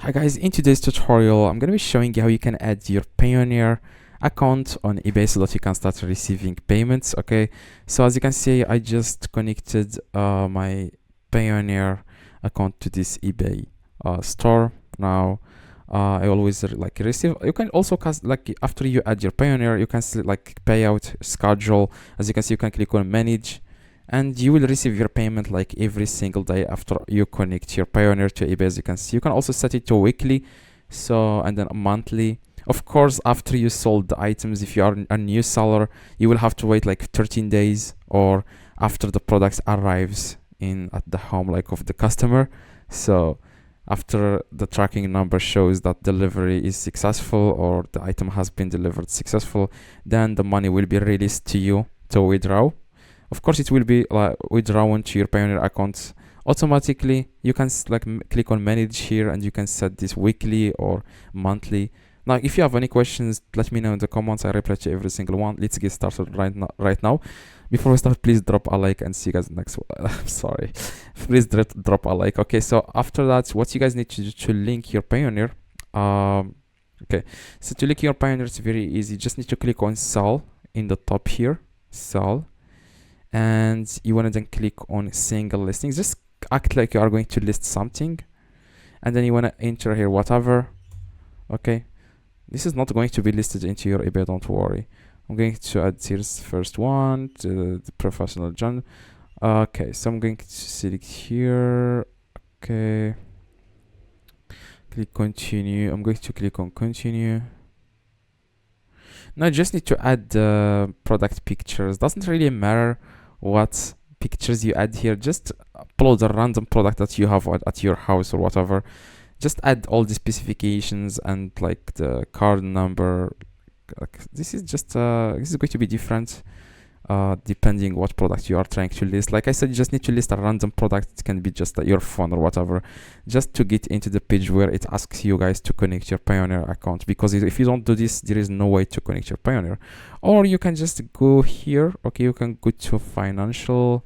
Hi guys, in today's tutorial I'm going to be showing you how you can add your Payoneer account on eBay so that you can start receiving payments. Okay, so as you can see, I just connected my Payoneer account to this eBay store. Now I always receive. You can also after you add your Payoneer, you can select payout schedule. As you can see, you can click on manage, and you will receive your payment like every single day after you connect your Payoneer to eBay. As you can see, you can also set it to weekly, and then monthly. Of course, after you sold the items, if you are a new seller, you will have to wait like 13 days, or after the product arrives at the home of the customer. So after the tracking number shows that delivery is successful or the item has been delivered successful, then the money will be released to you to withdraw. Of course, it will be withdrawn to your Payoneer account automatically. You can click on manage here, and you can set this weekly or monthly. Now, if you have any questions, let me know in the comments. I reply to every single one. Let's get started right now. Before we start, please drop a like and see you guys next one. Sorry, please drop a like. Okay, so after that, what you guys need to do to link your Payoneer. Okay, so to link your Payoneer, it's very easy. You just need to click on sell in the top here, sell, and you want to then click on single listings. Just act like you are going to list something, and then you want to enter here whatever. Okay, this is not going to be listed into your eBay, don't worry. I'm going to add here's first one to the professional John. Okay, so I'm going to select here. Okay, click continue. I'm going to click on continue. Now I just need to add the product pictures. Doesn't really matter what pictures you add here. Just upload a random product that you have at your house or whatever. Just add all the specifications and like the card number. This is just this is going to be different depending what product you are trying to list. Like I said, you just need to list a random product. It can be just your phone or whatever, just to get into the page where it asks you guys to connect your Payoneer account, because if you don't do this, there is no way to connect your Payoneer. Or you can just go here. Okay, you can go to financial,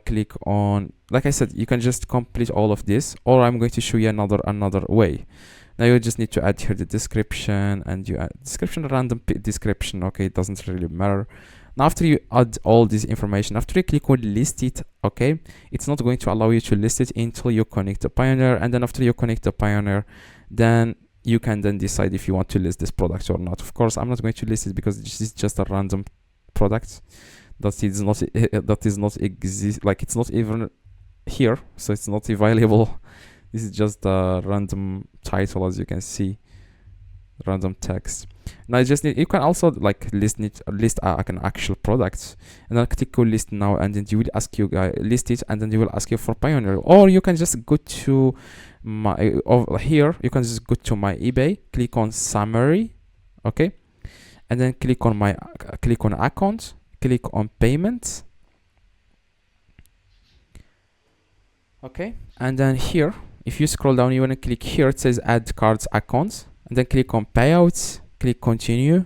click on, like I said, you can just complete all of this, or I'm going to show you another way. Now you just need to add here the description, and you add description, random description. Okay, it doesn't really matter. Now after you add all this information, after you click on list it, okay, it's not going to allow you to list it until you connect the Payoneer. And then after you connect the Payoneer, then you can then decide if you want to list this product or not. Of course, I'm not going to list it because this is just a random product that is not exist, like it's not even here, so it's not available. This is just a random title, as you can see, random text. Now you can also list an actual product, and then click on list now, and then you will ask you guys list it, and then you will ask you for Payoneer. Or you can just go to my over here. You can just go to my eBay, click on summary, okay, and then click on account, click on payments, okay, and then here, if you scroll down, you want to click here. It says add cards accounts, and then click on payouts, click continue,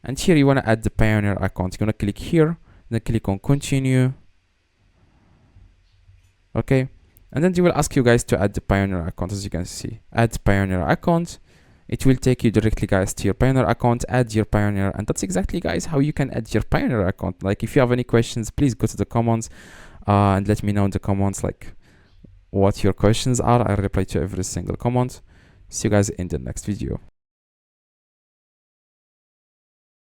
and here you want to add the Payoneer account. You want to click here, then click on continue, okay, and then they will ask you guys to add the Payoneer account. As you can see, add Payoneer account. It will take you directly, guys, to your Payoneer account. Add your Payoneer, and that's exactly, guys, how you can add your Payoneer account. Like, if you have any questions, please go to the comments and let me know in the comments what your questions are. I reply to every single comment. See you guys in the next video.